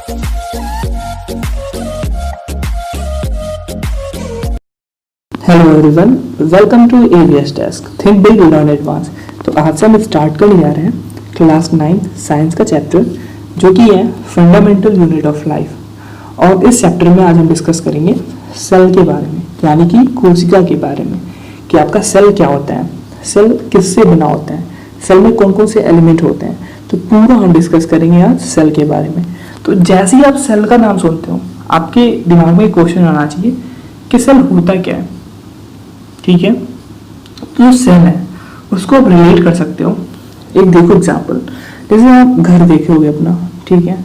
Hello everyone, welcome to AVS desk think big learn advance. तो आज से हम स्टार्ट करने जा रहे हैं क्लास 9 साइंस का चैप्टर जो कि है फंडामेंटल यूनिट ऑफ लाइफ। और इस चैप्टर में आज हम डिस्कस करेंगे सेल के बारे में, यानी कि कोशिका के बारे में कि आपका सेल क्या होता है, सेल किससे बना होता है, सेल में कौन कौन से एलिमेंट होते हैं। तो पूरा हम डिस्कस करेंगे आज सेल के बारे में। तो जैसे ही आप सेल का नाम सुनते हो आपके दिमाग में एक क्वेश्चन आना चाहिए कि सेल होता क्या है। ठीक है, तो जो सेल है उसको आप रिलेट कर सकते हो। एक देखो एग्जांपल, जैसे आप घर देखे होगे अपना, ठीक है,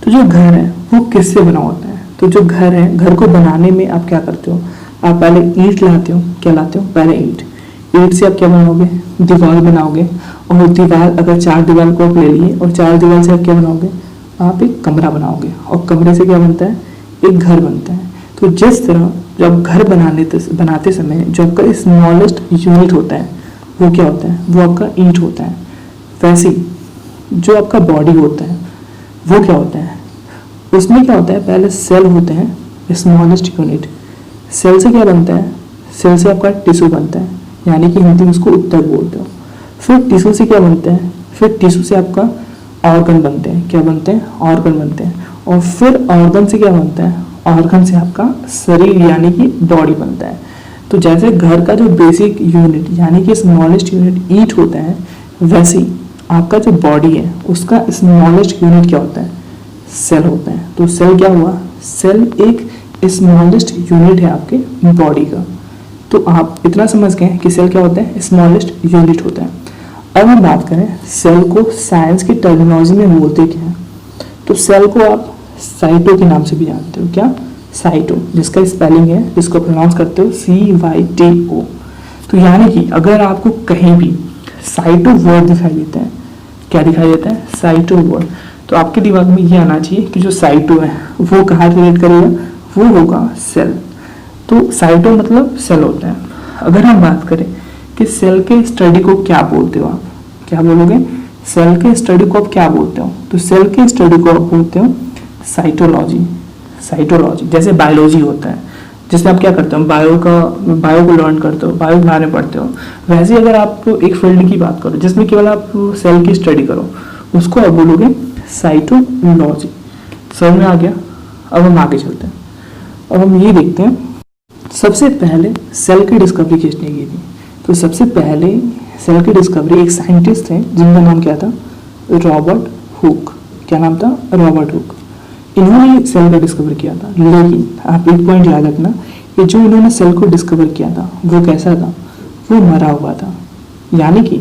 तो जो घर है वो किससे बना होता है। तो जो घर है, घर को बनाने में आप क्या करते हो, आप पहले ईंट लाते हो। क्या लाते हो? पहले ईंट से आप क्या बनाओगे, दीवार बनाओगे। और दीवार, अगर 4 दीवार को आप ले लिए और 4 दीवार से आप क्या बनाओगे, आप एक कमरा बनाओगे। और कमरे से क्या बनता है, एक घर बनता है। तो जिस तरह जब घर बनाते समय जो आपका स्मॉलेस्ट यूनिट होता है वो क्या होता है, वो आपका ईंट होता है। वैसे ही जो आपका बॉडी होता है वो क्या होता है, उसमें क्या होता है, पहले सेल होते हैं स्मॉलेस्ट यूनिट। सेल से क्या बनता है, सेल से आपका टिश्यू बनता है, यानी कि हिंदी में उसको उत्तक बोलते हो। फिर टिश्यू से क्या बनता है, फिर टिश्यू से आपका ऑर्गन बनते हैं। क्या बनते हैं? ऑर्गन बनते हैं। और फिर ऑर्गन से क्या बनता है, ऑर्गन से आपका शरीर यानी कि बॉडी बनता है। तो जैसे घर का जो बेसिक यूनिट यानी कि स्मॉलेस्ट यूनिट ईंट होता है, वैसे ही आपका जो बॉडी है उसका स्मॉलेस्ट यूनिट क्या होता है, सेल होता है। तो सेल क्या हुआ, सेल एक स्मॉलेस्ट यूनिट है आपके बॉडी का। तो आप इतना समझ गए कि सेल क्या होता है, स्मॉलेस्ट यूनिट होता है। अब हम बात करें सेल को साइंस की टर्मिनोलॉजी में बोलते क्या है। तो सेल को आप साइटो के नाम से भी जानते हो। क्या? साइटो, जिसका स्पेलिंग है, जिसको प्रोनाउंस करते हो CYTO। तो यानी कि अगर आपको कहीं भी साइटो वर्ड दिखाई देता है, क्या दिखाई देता है, साइटो वर्ड, तो आपके दिमाग में ये आना चाहिए कि जो साइटो है वो कहाँ रिलेट करेगा, वो होगा सेल। तो साइटो मतलब सेल होता है। अगर हम बात करें कि सेल के स्टडी को क्या बोलते हो, आप क्या बोलोगे, सेल के स्टडी को आप क्या बोलते हो। तो सेल के स्टडी को आप बोलते हो साइटोलॉजी। साइटोलॉजी जैसे बायोलॉजी होता है जिसमें आप क्या करते हो, बायो को लर्न करते हो, बायो के बारे में पढ़ते हो। वैसे अगर आप एक फील्ड की बात करो जिसमें केवल आप सेल की स्टडी करो, उसको आप बोलोगे साइटोलॉजी। समझ में आ गया? अब हम आगे चलते हैं। अब हम ये देखते हैं सबसे पहले सेल की डिस्कवरी किसने की थी। तो सबसे पहले सेल की डिस्कवरी एक साइंटिस्ट थे जिनका नाम क्या था, रॉबर्ट हुक। क्या नाम था? Robert Hooke. इन्होंने सेल का डिस्कवर किया था। लेकिन आप एक पॉइंट याद रखना कि जो इन्होंने सेल को डिस्कवर किया था वो कैसा था, वो मरा हुआ था। यानी कि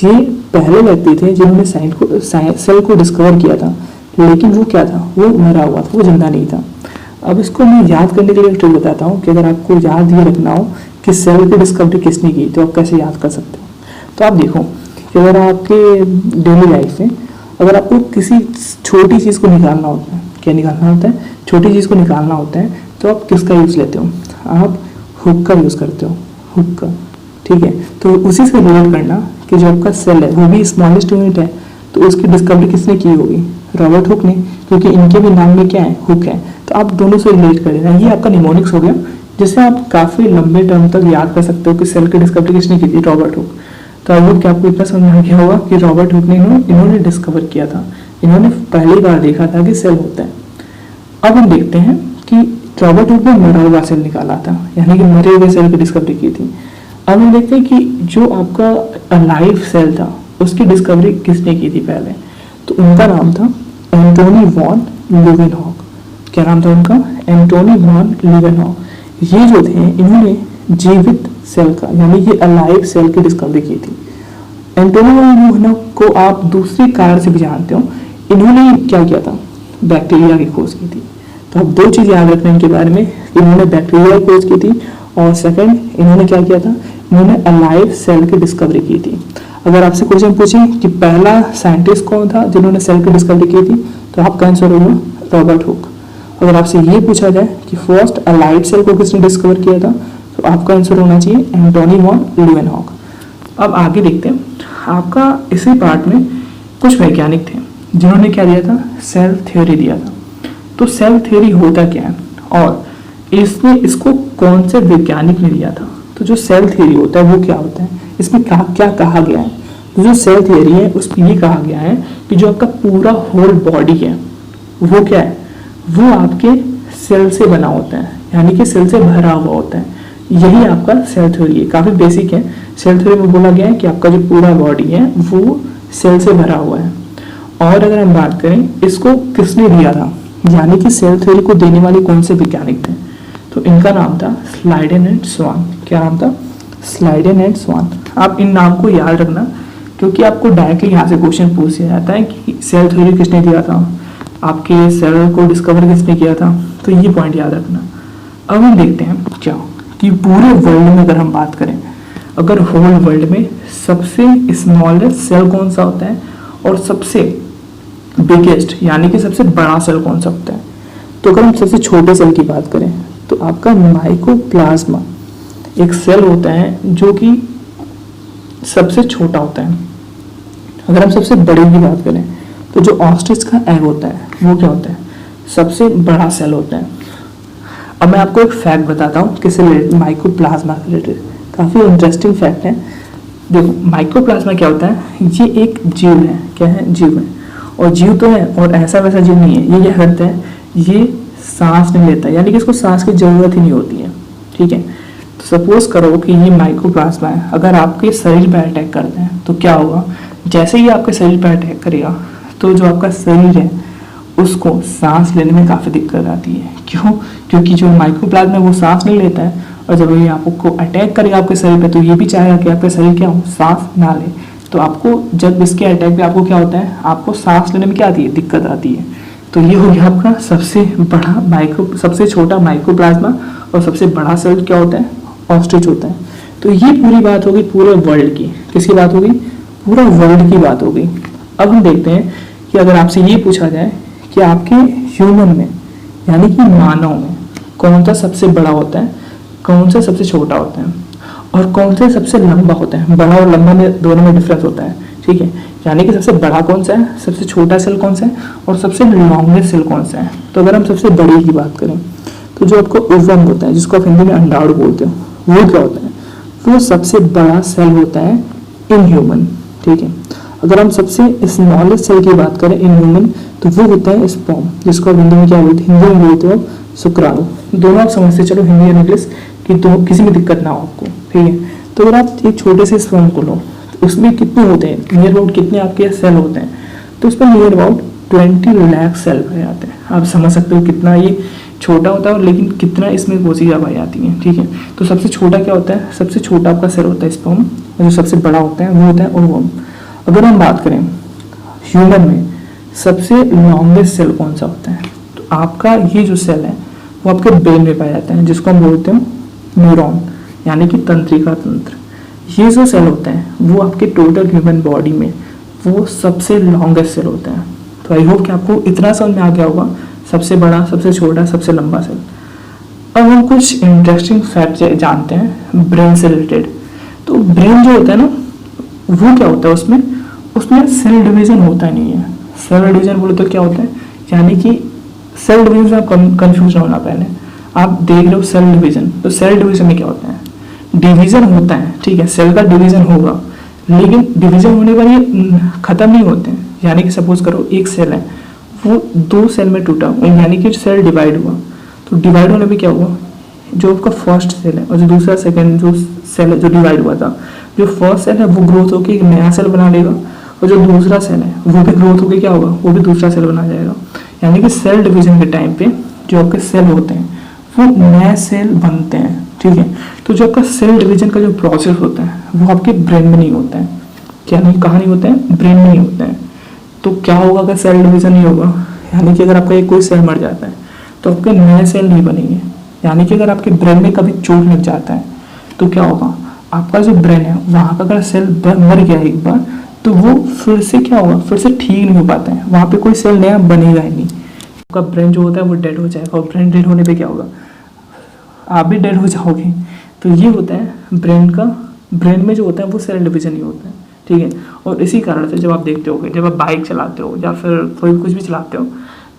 ये पहले व्यक्ति थे जिन्होंने सेल को डिस्कवर किया था, लेकिन वो क्या था, वो मरा हुआ था, वो जिंदा नहीं था। अब इसको मैं याद करने के लिए एक ट्रिक बताता हूँ कि अगर आपको याद ये रखना हो कि सेल की डिस्कवरी किसने की तो आप कैसे याद कर सकते हो। तो आप देखो कि अगर आपके डेली लाइफ में अगर आपको किसी छोटी चीज़ को निकालना होता है, क्या निकालना होता है, छोटी चीज़ को निकालना होता है, तो आप किसका यूज़ लेते हो, आप हुक का यूज़ करते हो, हुक का। ठीक है, तो उसी से रिलेट करना कि जो आपका सेल है वो भी स्मॉलेस्ट यूनिट है, तो उसकी डिस्कवरी किसने की होगी, रॉबर्ट हुक ने, क्योंकि इनके भी नाम में क्या है, हुक है। तो आप दोनों से रिलेट कर लेना। ये आपका निमोनिक्स हो गया, जिससे आप काफ़ी लंबे टर्म तक याद कर सकते हो कि सेल की डिस्कवरी किसने की थी, रॉबर्ट हुक। तो आई होप कि आपको इतना समझ में गया होगा कि रॉबर्ट हुक ने इन्होंने डिस्कवर किया था, इन्होंने पहली बार देखा था कि सेल होता है। अब हम देखते हैं कि रॉबर्ट हुक ने मरा हुआ सेल निकाला था, यानी कि मरे हुए सेल की डिस्कवरी की थी। अब हम देखते हैं कि जो आपका अलाइव सेल था उसकी डिस्कवरी किसने की थी पहले। तो उनका नाम था एंटोनी वॉन लीवेनहॉक। क्या नाम था उनका? Antony von Leeuwenhoek. ये जो थे इन्होंने जीवित सेल का यानी कि अलाइव सेल की डिस्कवरी की थी। एंटोनी वॉन लीवेनहॉक को आप दूसरे कारण से भी जानते हो। इन्होंने क्या किया था, बैक्टीरिया की खोज की थी। तो आप दो चीज़ याद रखना इनके बारे में, इन्होंने बैक्टीरिया की खोज की थी और सेकंड इन्होंने क्या किया था, इन्होंने अलाइव सेल की डिस्कवरी की थी। अगर आपसे क्वेश्चन पूछे कि पहला साइंटिस्ट कौन था जिन्होंने सेल की डिस्कवरी की थी, तो आपका आंसर होगा रॉबर्ट हुक। अगर आपसे ये पूछा जाए कि फर्स्ट अलाइव सेल को किसने डिस्कवर किया था, तो आपका आंसर होना चाहिए एंटोनी वॉन लीवेनहॉक। अब आगे देखते हैं, आपका इसी पार्ट में कुछ वैज्ञानिक थे जिन्होंने क्या दिया था, सेल थ्योरी दिया था। तो सेल थ्योरी होता क्या है और इसको कौन से वैज्ञानिक ने दिया था। तो जो सेल थ्योरी होता है वो क्या होता है, इसमें क्या क्या कहा गया है। तो जो सेल थ्योरी है उसमें ये कहा गया है कि जो आपका पूरा होल बॉडी है वो क्या है, वो आपके सेल से बना होता है, यानी कि सेल से भरा हुआ होता है। यही आपका सेल थ्योरी है, काफ़ी बेसिक है। सेल थ्योरी में बोला गया है कि आपका जो पूरा बॉडी है वो सेल से भरा हुआ है। और अगर हम बात करें इसको किसने दिया था, यानी कि सेल थ्योरी को देने वाले कौन से वैज्ञानिक थे, तो इनका नाम था स्लाइडेन एंड स्वान। क्या नाम था, स्लाइडेन एंड स्वान। आप इन नाम को याद रखना क्योंकि आपको डायरेक्टली यहाँ से क्वेश्चन पूछ दिया जाता है कि सेल थ्योरी किसने दिया था, आपके सेल को डिस्कवर किसने किया था, तो ये पॉइंट याद रखना। अब हम देखते हैं क्या कि पूरे वर्ल्ड में अगर हम बात करें, अगर होल वर्ल्ड में सबसे स्मॉलेस्ट सेल कौन सा होता है और सबसे बिगेस्ट यानी कि सबसे बड़ा सेल कौन सा होता है, तो अगर हम सबसे छोटे सेल की बात करें तो आपका माइकोप्लाज्मा एक सेल होता है जो कि सबसे छोटा होता है। अगर हम सबसे बड़े की बात करें तो जो ऑस्ट्रिच का एग होता है वो क्या होता है, सबसे बड़ा सेल होता है। अब मैं आपको एक फैक्ट बताता हूँ किससे रिलेटेड, माइकोप्लाज्मा से रिलेटेड, काफ़ी इंटरेस्टिंग फैक्ट है। देखो माइकोप्लाज्मा क्या होता है, ये एक जीव है। क्या है, जीव है। और जीव तो है और ऐसा वैसा जीव नहीं है। ये क्या करता है, ये सांस नहीं लेता, यानी कि इसको सांस की जरूरत ही नहीं होती है। ठीक है, तो सपोज करो कि ये माइकोप्लाज्मा है, अगर आपके शरीर पर अटैक करते हैं तो क्या होगा, जैसे ही आपके शरीर पर अटैक करेगा तो जो आपका शरीर है उसको सांस लेने में काफ़ी दिक्कत आती है। क्यों, क्योंकि जो माइकोप्लाज्मा है वो सांस नहीं लेता है और जब ये आपको अटैक करेगा आपके शरीर पे तो ये भी चाहेगा कि आपका शरीर क्या हो, सांस ना ले। तो आपको जब इसके अटैक पे आपको क्या होता है, आपको सांस लेने में क्या आती है, दिक्कत आती है। तो ये हो गया आपका सबसे छोटा माइकोप्लाज्मा और सबसे बड़ा सेल क्या होता है, ऑस्ट्रिच होता है। तो ये पूरी बात होगी पूरे वर्ल्ड की। किसकी बात होगी, पूरा वर्ल्ड की बात होगी। अब हम देखते हैं कि अगर आपसे ये पूछा जाए कि आपके ह्यूमन में यानी कि मानव में कौन सा सबसे बड़ा होता है, कौन सा सबसे छोटा होता है और कौन सा सबसे लंबा होता है। बड़ा और लंबा में दोनों में डिफरेंस होता है। ठीक है, यानी कि सबसे बड़ा कौन सा है, सबसे छोटा सेल कौन सा है और सबसे लॉन्गेस्ट सेल कौन सा है। तो अगर हम सबसे बड़ी की बात करें तो जो आपको ओवम होता है, जिसको आप हिंदी में अंडाणु बोलते हो, वो क्या होता है, वो सबसे बड़ा सेल होता है इन ह्यूमन। ठीक है, अगर हम सबसे स्मॉलेस्ट सेल की बात करें इन ह्यूमन तो वो होता है स्पर्म, जिसको आप हिंदी में क्या बोलते हैं, हिंदी में बोलते हो शुक्राणु। दोनों आप समझते चलो, हिंदी और इंग्लिश कि तो किसी में दिक्कत ना हो आपको। ठीक है, तो अगर आप एक छोटे से स्पर्म को लो तो उसमें कितने होते हैं, नियर अबाउट कितने आपके सेल होते हैं, तो उसमें नियर अबाउट 20 लाख सेल पाए जाते हैं। आप समझ सकते हो कितना ये छोटा होता है लेकिन कितना इसमें कोशिकाएं पाई जाती हैं। ठीक है, तो सबसे छोटा क्या होता है, सबसे छोटा आपका सेल होता है स्पर्म और जो सबसे बड़ा होता है वो होता है ओवम। अगर हम बात करें ह्यूमन में सबसे लॉन्गेस्ट सेल कौन सा होता है, तो आपका ये जो सेल है वो आपके ब्रेन में पाया जाता है, जिसको हम बोलते हैं न्यूरॉन यानी कि तंत्रिका तंत्र। ये जो सेल होता है वो आपके टोटल ह्यूमन बॉडी में वो सबसे लॉन्गेस्ट सेल होता है। तो आई होप कि आपको इतना समझ में आ गया होगा, सबसे बड़ा, सबसे छोटा, सबसे लंबा सेल। अब हम कुछ इंटरेस्टिंग फैक्ट जानते हैं ब्रेन से रिलेटेड। तो ब्रेन जो होता है ना वो क्या होता है, उसमें सेल डिवीजन होता नहीं है। सेल डिवीजन बोले तो क्या होता है, यानी कि सेल डिवीजन से आप कंफ्यूज ना होना। पहले आप देख रहे हो सेल डिवीजन, तो सेल डिवीजन में क्या होता है, डिवीजन होता है। ठीक है, सेल का डिवीजन होगा लेकिन डिवीजन होने पर ये खत्म नहीं होते हैं। यानी कि सपोज करो एक सेल है वो 2 सेल में टूटा, यानी कि सेल डिवाइड हुआ, तो डिवाइड होने में क्या हुआ, जो आपका फर्स्ट सेल है और जो दूसरा सेकंड जो सेल है जो डिवाइड हुआ था, जो फर्स्ट सेल है वो ग्रोथ होकर एक नया सेल बना लेगा और जो दूसरा सेल है वो भी ग्रोथ होकर क्या होगा, वो भी दूसरा सेल बना जाएगा। यानी कि सेल डिवीजन के टाइम पे जो आपके सेल होते हैं वो नए सेल बनते हैं। ठीक है, तो जो आपका सेल डिवीजन का जो प्रोसेस होता है वो आपके ब्रेन में नहीं होता है। क्या नहीं, कहाँ नहीं होता है, ब्रेन में नहीं होता है। तो क्या होगा अगर सेल डिवीजन नहीं होगा, यानी कि अगर आपका एक कोई सेल मर जाता है तो आपके नए सेल नहीं बनेंगे। यानी कि अगर आपके ब्रेन में कभी चोट लग जाता है तो क्या होगा, आपका जो ब्रेन है वहाँ का अगर सेल मर गया एक बार तो वो फिर से क्या होगा, फिर से ठीक नहीं हो पाता है, वहाँ पे कोई सेल नया बनेगा ही नहीं। आपका ब्रेन जो होता है वो डेड हो जाएगा और ब्रेन डेड होने पे क्या होगा, आप भी डेड हो जाओगे। तो ये होता है ब्रेन में जो होता है वो सेल डिवीजन नहीं होता है। ठीक है, और इसी कारण से जब आप देखते होगे, जब आप बाइक चलाते हो या फिर कोई कुछ भी चलाते हो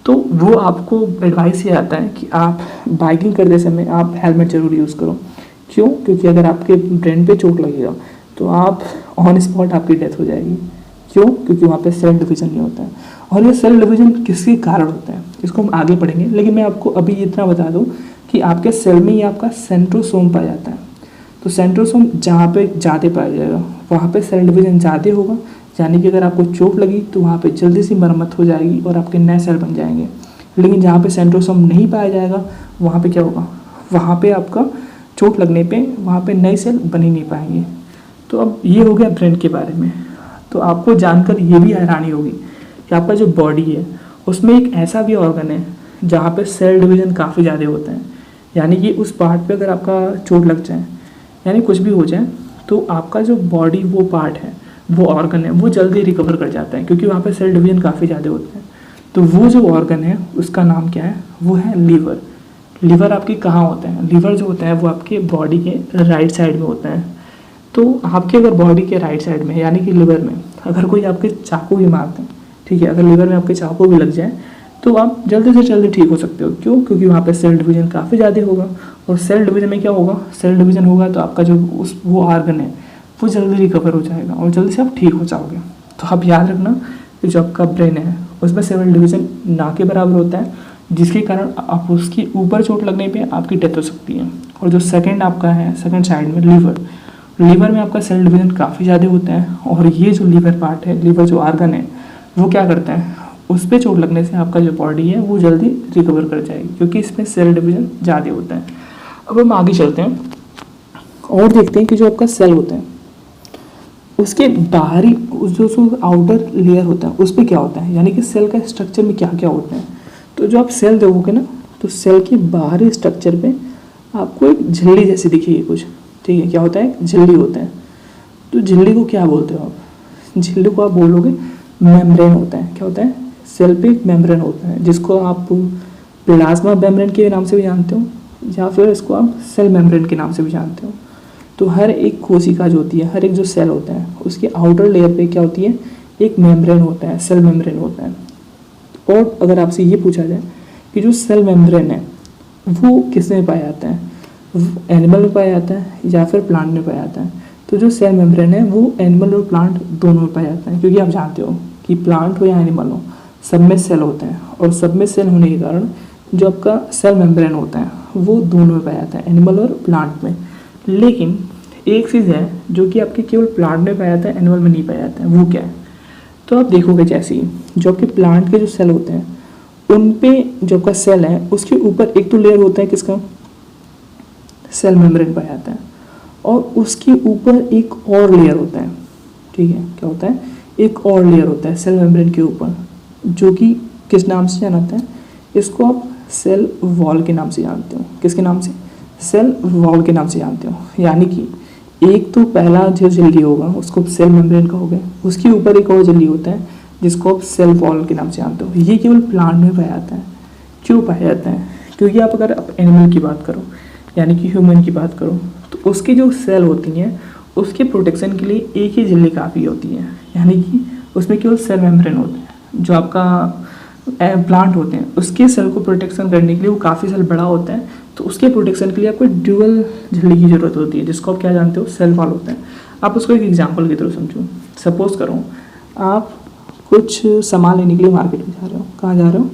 तो वो आपको एडवाइस ये आता है कि आप बाइकिंग करते समय आप हेलमेट ज़रूर यूज़ करो। क्यों? क्योंकि अगर आपके ब्रेन पे चोट लगेगा तो आप ऑन स्पॉट आपकी डेथ हो जाएगी। क्यों? क्योंकि वहाँ पे सेल डिवीज़न नहीं होता है। और ये सेल डिवीज़न किसके कारण होता है इसको हम आगे पढ़ेंगे, लेकिन मैं आपको अभी इतना बता दूँ कि आपके सेल में ही आपका सेंट्रोसोम पाया जाता है। तो सेंट्रोसोम जहाँ पे ज़्यादा पाया जाएगा वहाँ पे सेल डिवीज़न ज़्यादा होगा, यानी कि अगर आपको चोट लगी तो वहाँ पे जल्दी से मरम्मत हो जाएगी और आपके नए सेल बन जाएंगे। लेकिन जहाँ पे सेंट्रोसोम नहीं पाया जाएगा वहाँ पे क्या होगा, वहाँ पे आपका चोट लगने पे वहाँ पे नए सेल बन ही नहीं पाएंगे। तो अब ये हो गया ब्रेन के बारे में। तो आपको जानकर ये भी हैरानी होगी कि आपका जो बॉडी है उसमें एक ऐसा भी ऑर्गन है जहाँ पे सेल डिवीज़न काफ़ी ज़्यादा होता है, यानी कि उस पार्ट पे अगर आपका चोट लग जाए यानी कुछ भी हो जाए तो आपका जो बॉडी वो पार्ट है वो ऑर्गन है वो जल्दी रिकवर कर जाता है, क्योंकि वहाँ पे सेल डिवीज़न काफ़ी ज़्यादा होते हैं। तो वो जो ऑर्गन है उसका नाम क्या है, वो है लीवर। लीवर आपकी कहाँ होता है? लीवर जो होता है वो आपके बॉडी के राइट साइड में होता है। तो आपके अगर बॉडी के राइट साइड में यानी कि लीवर में अगर कोई आपके चाकू भी मारते हैं, ठीक है, अगर लीवर में आपके चाकू भी लग जाए तो आप जल्दी से जल्दी ठीक हो सकते हो। क्यों? क्योंकि वहाँ पे सेल डिवीज़न काफ़ी ज़्यादा होगा, और सेल डिवीज़न में क्या होगा, सेल डिवीज़न होगा तो आपका जो वो ऑर्गन है वो जल्दी रिकवर हो जाएगा और जल्दी से आप ठीक हो जाओगे। तो आप याद रखना कि जो आपका ब्रेन है उसमें सेल डिवीज़न ना के बराबर होता है, जिसके कारण आप उसकी ऊपर चोट लगने पे आपकी डेथ हो सकती है। और जो सेकंड आपका है, सेकंड साइड में लीवर में आपका सेल डिवीज़न काफ़ी ज़्यादा होता है, और ये जो लीवर पार्ट है, लीवर जो ऑर्गन है वो क्या करता है, उस पर चोट लगने से आपका जो बॉडी है वो जल्दी रिकवर कर जाएगी, क्योंकि इसमें सेल डिवीज़न ज़्यादा होता है। अब हम आगे चलते हैं और देखते हैं कि जो आपका सेल होता है उसके बाहरी जो आउटर लेयर होता है उस पर क्या होता है, यानी कि सेल का स्ट्रक्चर में क्या क्या होता है। तो जो आप सेल देखोगे ना तो सेल के बाहरी स्ट्रक्चर पे आपको एक झिल्ली जैसी दिखेगी कुछ, ठीक है, क्या होता है, झिल्ली होता है। तो झिल्ली को क्या बोलते हो आप? झिल्ली को आप बोलोगे मेम्ब्रेन होता है। क्या होता है? सेल पे एक मेम्ब्रेन होता है, जिसको आप प्लाज्मा मेम्ब्रेन के नाम से भी जानते हो या फिर इसको आप सेल मेम्ब्रेन के नाम से भी जानते हो। तो हर एक कोशिका जो होती है, हर एक जो सेल होता है उसके आउटर लेयर पे क्या होती है, एक मेम्ब्रेन होता है, सेल मेम्ब्रेन होता है। और अगर आपसे ये पूछा जाए कि जो सेल मेम्ब्रेन है वो किस में पाया जाता है, एनिमल में पाया जाता है या फिर प्लांट में पाया जाता है, तो जो सेल मेम्ब्रेन है वो एनिमल और प्लांट दोनों में पाया जाता है। क्योंकि आप जानते हो कि प्लांट हो या एनिमल हो सब में सेल होते हैं, और सब में सेल होने के कारण जो आपका सेल मेम्ब्रेन होता है वो दोनों में पाया जाता है, एनिमल और प्लांट में। लेकिन एक चीज़ है जो कि आपके केवल प्लांट में पाया जाता है, एनिमल में नहीं पाया जाता है, वो क्या है? तो आप देखोगे जैसे ही जो आपके प्लांट के जो सेल होते हैं उन पे जो आपका सेल है उसके ऊपर एक तो लेयर होता है किसका, सेल मेम्ब्रेन पाया जाता है, और उसके ऊपर एक और लेयर होता है, ठीक है, क्या होता है, एक और लेयर होता है सेल मेम्ब्रेन के ऊपर, जो कि किस नाम से जाना जाता है, इसको आप सेल वॉल के नाम से जानते हो। किसके नाम से? सेल वॉल के नाम से जानते हो। यानी कि एक तो पहला जो झिल्ली होगा उसको सेल मेम्ब्रेन कहोगे, उसके ऊपर एक और झिल्ली होता है जिसको आप सेल वॉल के नाम से जानते हो। ये केवल प्लांट में पाया जाता है। क्यों पाया जाता है? क्योंकि आप अगर एनिमल की बात करो यानी कि ह्यूमन की बात करो तो उसकी जो सेल होती हैं उसके प्रोटेक्शन के लिए एक ही झिल्ली काफ़ी होती है, यानी कि उसमें केवल सेल मेम्ब्रेन होते हैं। जो आपका प्लांट होते हैं उसके सेल को प्रोटेक्शन करने के लिए वो काफ़ी सेल बड़ा होता है, तो उसके प्रोटेक्शन के लिए आपको ड्यूअल झिल्ली की ज़रूरत होती है, जिसको आप क्या जानते हो, सेल वॉल होता है। आप उसको एक एग्जांपल की तरह समझो। सपोज करो आप कुछ सामान लेने के लिए मार्केट में जा रहे हो। कहाँ जा रहे हो?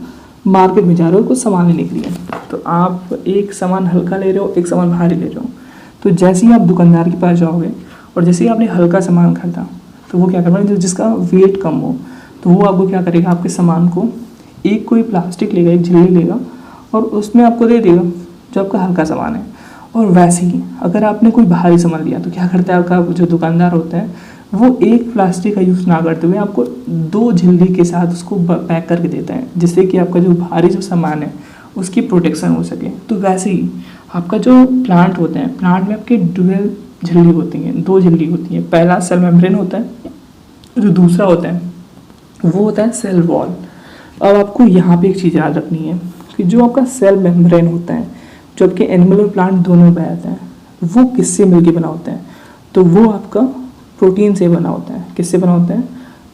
मार्केट में जा रहे हो कुछ सामान लेने के लिए। तो आप एक सामान हल्का ले रहे हो, एक सामान भारी ले रहे हो। तो जैसे ही आप दुकानदार के पास जाओगे और जैसे ही आपने हल्का सामान खरीदा तो वो क्या करना, जिसका वेट कम हो तो वो आपको क्या करेगा, आपके सामान को एक कोई प्लास्टिक लेगा, एक झिल्ली लेगा और उसमें आपको दे देगा जो आपका हल्का सामान है। और वैसे ही अगर आपने कोई भारी सामान लिया तो क्या करता है आपका जो दुकानदार होता है वो एक प्लास्टिक का यूज़ ना करते हुए आपको दो झिल्ली के साथ उसको पैक करके देता है, जिससे कि आपका जो भारी जो सामान है उसकी प्रोटेक्शन हो सके। तो वैसे ही आपका जो प्लांट होते हैं, प्लांट में आपके ड्यूअल झिल्ली होती हैं, दो झिल्ली होती हैं। पहला सेल मेम्ब्रेन होता है, जो दूसरा होता है वो होता है सेल वॉल। अब आपको यहाँ पे एक चीज़ याद रखनी है कि जो आपका सेल मेम्ब्रेन होता है, जो आपके एनिमल और प्लांट दोनों में पाया जाता है, वो किससे मिलके बना होता है? तो वो आपका प्रोटीन से बना होता है। किससे बना होता है?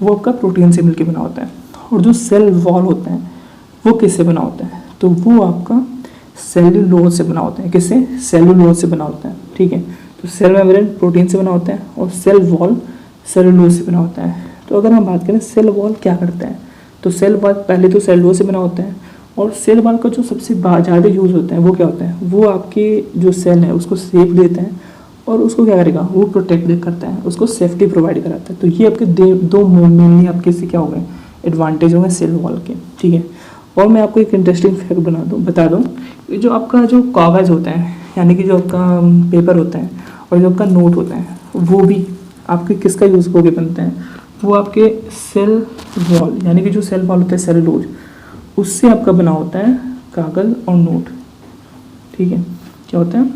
वो आपका प्रोटीन से मिलके बना होता है। और जो सेल वॉल होता है वो किससे बना होता है? तो वो आपका सेलुलोज से बना होता है। किससे? सेलुलोज से बना होता है। ठीक है, तो सेल मेम्ब्रेन प्रोटीन से बना होता है और सेल वॉल सेलुलोज से बना होता है। तो अगर हम बात करें सेल वॉल क्या करता है, तो सेल वॉल पहले तो सेलुलोज से बना होता है, और सेल वॉल का जो सबसे ज़्यादा यूज़ होता है वो क्या होता है? वो आपके जो सेल है उसको सेफ देता है और उसको क्या करेगा? वो प्रोटेक्ट करता है, उसको सेफ्टी प्रोवाइड कराता है। तो ये आपके दो मेनली आपके से क्या हो गए? एडवांटेज हो गए सेल वॉल के। ठीक है, और मैं आपको एक इंटरेस्टिंग फैक्ट बता दूँ, जो आपका जो कागज़ होता है, यानी कि जो आपका पेपर होता है और जो आपका नोट होता है, वो भी आपके किसका यूज़ होकर बनते हैं? वो आपके सेल वॉल, यानी कि जो सेल वॉल होता है सेलुलोज, उससे आपका बना होता है कागज़ और नोट। ठीक है, क्या होता है?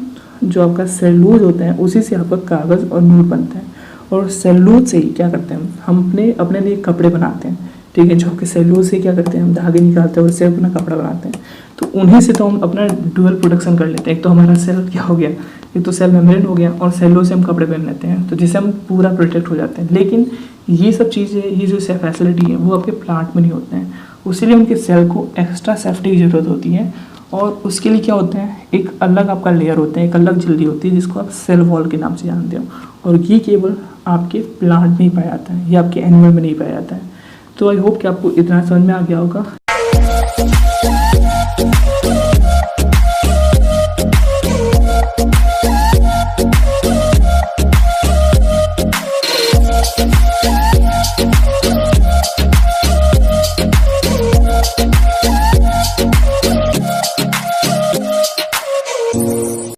जो आपका सेलुलोज होता है उसी से आपका कागज़ और नोट बनता है, और सेलुलोज से ही क्या करते हैं हम अपने लिए कपड़े बनाते हैं। ठीक है, जो आपके सेलुलोज से क्या करते हैं हम धागे निकालते हैं और उससे अपना कपड़ा बनाते हैं। तो उन्हीं से तो हम अपना डुअल प्रोडक्शन कर लेते हैं। एक तो हमारा सेल क्या हो गया, एक तो सेल मेम्ब्रेन हो गया, और सेलुलोज से हम कपड़े पहन लेते हैं, तो जिससे हम पूरा प्रोटेक्ट हो जाते हैं। लेकिन ये सब चीज़ें, ये जो फैसिलिटी है वो आपके प्लांट में नहीं होते हैं, उसीलिए उनके सेल को एक्स्ट्रा सेफ्टी की ज़रूरत होती है। और उसके लिए क्या होता है? एक अलग आपका लेयर होता है, एक अलग झिल्ली होती है जिसको आप सेल वॉल के नाम से जानते हो, और ये केवल आपके प्लांट में ही पाया जाता है, ये आपके एनिमल में नहीं पाया जाता है। तो आई होप कि आपको इतना समझ में आ गया होगा।